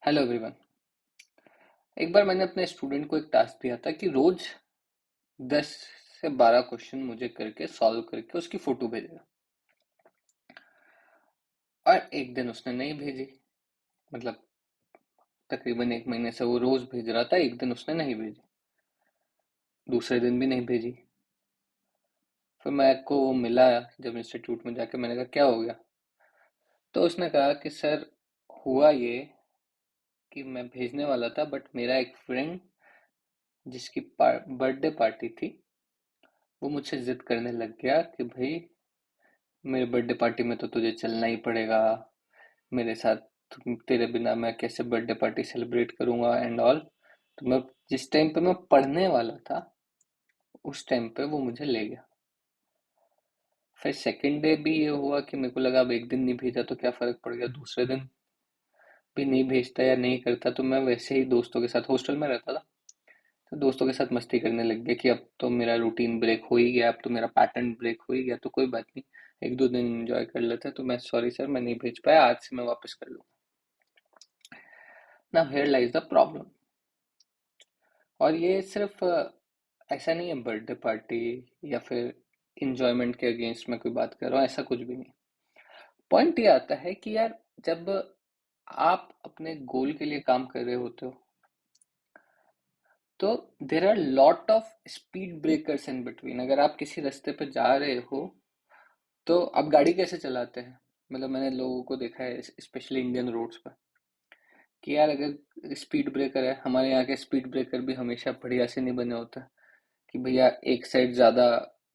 Hello everyone. एक बार मैंने अपने स्टूडेंट को एक टास्क दिया था कि रोज 10 से 12 क्वेश्चन मुझे करके सॉल्व करके उसकी फोटो भेजेगा। और एक दिन उसने नहीं भेजी। मतलब तकरीबन एक महीने से वो रोज भेज रहा था, एक दिन उसने नहीं भेजी, दूसरे दिन भी नहीं भेजी। फिर मैं को वो मिला जब इंस्टीट्यूट में जाके, मैंने कहा क्या हो गया। तो उसने कहा कि सर, हुआ ये कि मैं भेजने वाला था बट मेरा एक फ्रेंड जिसकी बर्थडे पार्टी थी, वो मुझसे जिद करने लग गया कि भाई मेरे बर्थडे पार्टी में तो तुझे चलना ही पड़ेगा मेरे साथ। तेरे बिना मैं कैसे बर्थडे पार्टी सेलिब्रेट करूंगा एंड ऑल। तो मैं जिस टाइम पे मैं पढ़ने वाला था उस टाइम पे वो मुझे ले गया। फिर सेकंड डे भी ये हुआ कि मेरे को लगा अब एक दिन नहीं भेजा तो क्या फर्क पड़ गया, दूसरे दिन भी नहीं भेजता या नहीं करता तो मैं वैसे ही दोस्तों के साथ हॉस्टल में रहता था, तो दोस्तों के साथ मस्ती करने लग गया कि अब तो मेरा रूटीन ब्रेक हो ही गया, अब तो मेरा पैटर्न ब्रेक हो ही गया, तो कोई बात नहीं, एक दो दिन एंजॉय कर लेते हैं। तो मैं सॉरी सर, मैं नहीं भेज पाया, आज से मैं वापस कर लूंगा। Now here lies the problem. और ये सिर्फ ऐसा नहीं है बर्थडे पार्टी या फिर इंजॉयमेंट के अगेंस्ट मैं कोई बात कर रहा हूँ, ऐसा कुछ भी नहीं। पॉइंट ये आता है कि यार, जब आप अपने गोल के लिए काम कर रहे होते हो तो there are lot of speed breakers in between. अगर आप किसी रास्ते पे जा रहे हो तो आप गाड़ी कैसे चलाते हैं। मतलब मैंने लोगों को देखा है स्पेशली इंडियन रोड्स पर कि यार अगर स्पीड ब्रेकर है, हमारे यहाँ के स्पीड ब्रेकर भी हमेशा बढ़िया से नहीं बने होता कि भैया एक साइड ज्यादा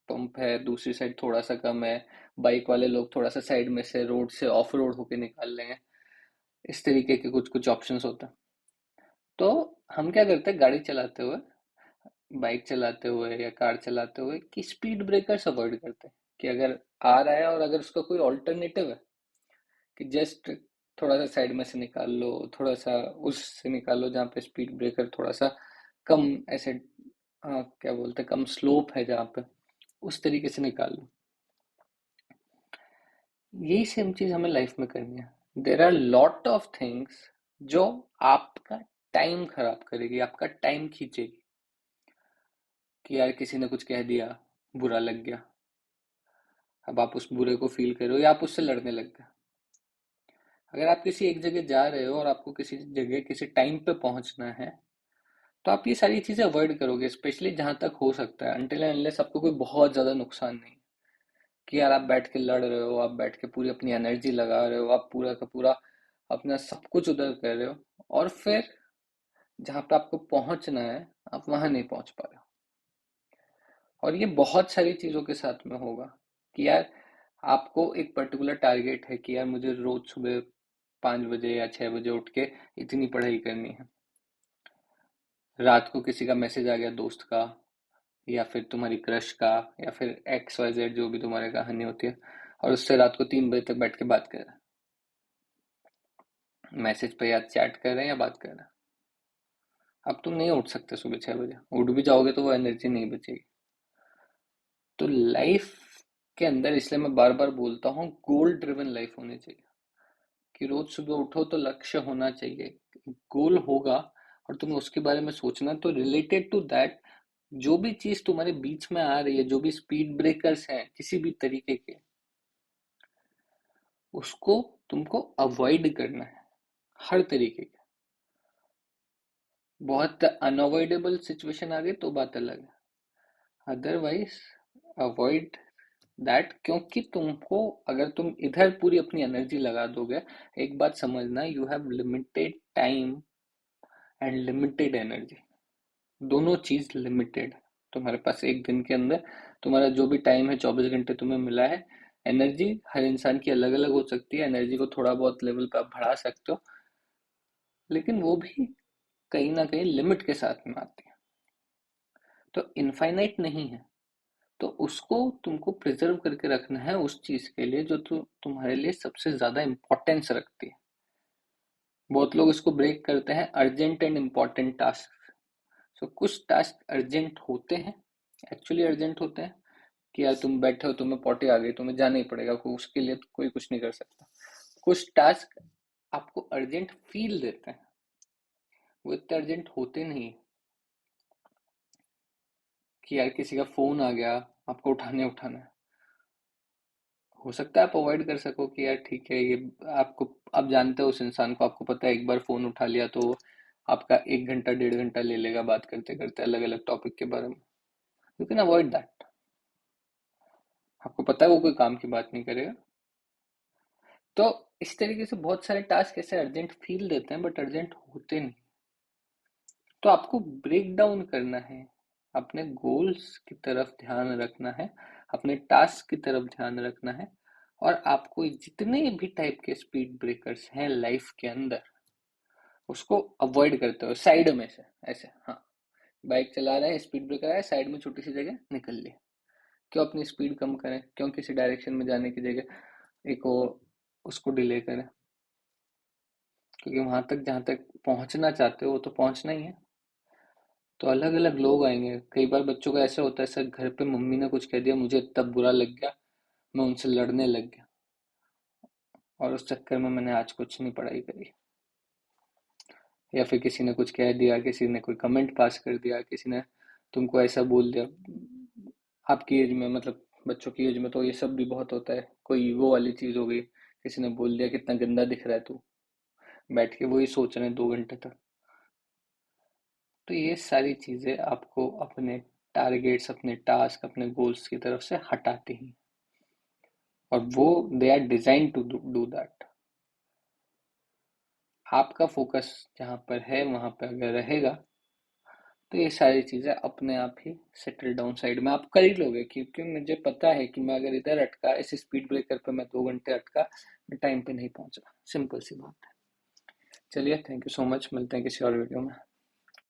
पंप है, दूसरी साइड थोड़ा सा कम है, बाइक वाले लोग थोड़ा सा साइड में से रोड से ऑफ रोड होके निकाल लेंगे। इस तरीके के कुछ कुछ ऑप्शंस होते हैं। तो हम क्या करते हैं गाड़ी चलाते हुए, बाइक चलाते हुए या कार चलाते हुए, कि स्पीड ब्रेकर्स अवॉइड करते हैं कि अगर आ रहा है और अगर उसका कोई ऑल्टरनेटिव है कि जस्ट थोड़ा सा साइड में से निकाल लो, थोड़ा सा उससे निकाल लो जहाँ पे स्पीड ब्रेकर थोड़ा सा कम ऐसे, हाँ क्या बोलते हैं, कम स्लोप है जहाँ पे, उस तरीके से निकाल लो। यही सेम चीज हमें लाइफ में करनी है। There are lot of things जो आपका टाइम खराब करेगी, आपका टाइम खींचेगी। कि यार किसी ने कुछ कह दिया, बुरा लग गया, अब आप उस बुरे को फील कर रहे हो या आप उससे लड़ने लग गए। अगर आप किसी एक जगह जा रहे हो और आपको किसी जगह किसी टाइम पे पहुंचना है तो आप ये सारी चीजें अवॉइड करोगे, स्पेशली जहां तक हो सकता है, अनटिल एंड अनलेस आपको कोई बहुत ज्यादा नुकसान नहीं। कि यार आप बैठ के लड़ रहे हो, आप बैठ के पूरी अपनी एनर्जी लगा रहे हो, आप पूरा का पूरा अपना सब कुछ उधर कर रहे हो, और फिर जहां पे आपको पहुंचना है आप वहां नहीं पहुंच पा रहे हो। और ये बहुत सारी चीजों के साथ में होगा कि यार आपको एक पर्टिकुलर टारगेट है कि यार मुझे रोज सुबह 5 बजे या 6 बजे उठ के इतनी पढ़ाई करनी है। रात को किसी का मैसेज आ गया, दोस्त का या फिर तुम्हारी क्रश का या फिर एक्स वाई जेड जो भी तुम्हारी कहानी होती है, और उससे रात को 3 बजे तक बैठ के बात कर रहे हैं, मैसेज पे या चैट कर रहे हैं या बात कर रहे हैं। अब तुम नहीं उठ सकते सुबह 6 बजे, उठ भी जाओगे तो वो एनर्जी नहीं बचेगी। तो लाइफ के अंदर, इसलिए मैं बार बार बोलता हूँ, गोल ड्रिवन लाइफ होनी चाहिए। कि रोज सुबह उठो तो लक्ष्य होना चाहिए, गोल होगा और तुम्हें उसके बारे में सोचना, तो रिलेटेड टू दैट जो भी चीज तुम्हारे बीच में आ रही है, जो भी स्पीड ब्रेकर्स हैं किसी भी तरीके के, उसको तुमको अवॉइड करना है हर तरीके के। बहुत अनअवॉइडेबल सिचुएशन आ गई तो बात अलग है, अदरवाइज अवॉइड दैट। क्योंकि तुमको, अगर तुम इधर पूरी अपनी एनर्जी लगा दोगे, एक बात समझना, you have limited time and limited energy. दोनों चीज लिमिटेड। तुम्हारे पास एक दिन के अंदर तुम्हारा जो भी टाइम है, 24 घंटे तुम्हें मिला है। एनर्जी हर इंसान की अलग अलग हो सकती है, एनर्जी को थोड़ा बहुत लेवल पे आप बढ़ा सकते हो, लेकिन वो भी कहीं ना कहीं लिमिट के साथ में आती है। तो इनफाइनाइट नहीं है, तो उसको तुमको प्रिजर्व करके रखना है उस चीज के लिए जो तुम्हारे लिए सबसे ज्यादा इंपॉर्टेंस रखती है। बहुत लोग इसको ब्रेक करते हैं, अर्जेंट एंड इम्पॉर्टेंट टास्क। सो कुछ टास्क अर्जेंट होते हैं, एक्चुअली अर्जेंट होते हैं, कि यार तुम बैठे हो, तुम्हें पॉटी आ गई, तुम्हें जाना ही पड़ेगा, उसके लिए तो कोई कुछ नहीं कर सकता। कुछ टास्क आपको अर्जेंट फील देते हैं, वो इतने अर्जेंट होते नहीं कि यार किसी का फोन आ गया, आपको उठाना है। हो सकता है आप अवॉइड कर सको कि यार ठीक है ये, आपको, आप जानते हो उस इंसान को, आपको पता है एक बार फोन उठा लिया तो आपका 1 घंटा 1.5 घंटा ले लेगा बात करते करते अलग अलग टॉपिक के बारे में। You can avoid that. आपको पता है वो कोई काम की बात नहीं करेगा। तो इस तरीके से बहुत सारे टास्क ऐसे अर्जेंट फील देते हैं बट अर्जेंट होते नहीं। तो आपको ब्रेक डाउन करना है, अपने गोल्स की तरफ ध्यान रखना है, अपने टास्क की तरफ ध्यान रखना है, और आपको जितने भी टाइप के स्पीड ब्रेकर्स हैं लाइफ के अंदर, उसको अवॉइड करते हो साइड में से। ऐसे, हाँ, बाइक चला रहे हैं, स्पीड ब्रेकर है, साइड में छोटी सी जगह निकल लिए। क्यों अपनी स्पीड कम करें, क्यों किसी डायरेक्शन में जाने की जगह एक वो उसको डिले करें, क्योंकि वहां तक जहां तक पहुंचना चाहते हो वो तो पहुंचना ही है। तो अलग अलग लोग आएंगे, कई बार बच्चों का ऐसा होता है सर, घर पे मम्मी ने कुछ कह दिया, मुझे इतना बुरा लग गया, मैं उनसे लड़ने लग गया, और उस चक्कर में मैंने आज कुछ नहीं पढ़ाई करी। या फिर किसी ने कुछ कह दिया, किसी ने कोई कमेंट पास कर दिया, किसी ने तुमको ऐसा बोल दिया। आपकी एज में, मतलब बच्चों की एज में तो ये सब भी बहुत होता है, कोई ईगो वाली चीज हो गई, किसी ने बोल दिया कितना गंदा दिख रहा है तू, बैठ के वही सोच रहे हैं 2 घंटे तक। तो ये सारी चीजें आपको अपने टारगेट्स, अपने टास्क, अपने गोल्स की तरफ से हटाती हैं, और वो they are design to do that. आपका फोकस जहां पर है वहां पर अगर रहेगा तो ये सारी चीजें अपने आप ही सेटल डाउन साइड में आप कर ही लोगे, क्योंकि मुझे पता है कि मैं अगर इधर अटका, इस स्पीड ब्रेकर पे मैं 2 घंटे अटका, मैं टाइम पे नहीं पहुंचा। सिंपल सी बात है। चलिए, थैंक यू सो मच, मिलते हैं किसी और वीडियो में।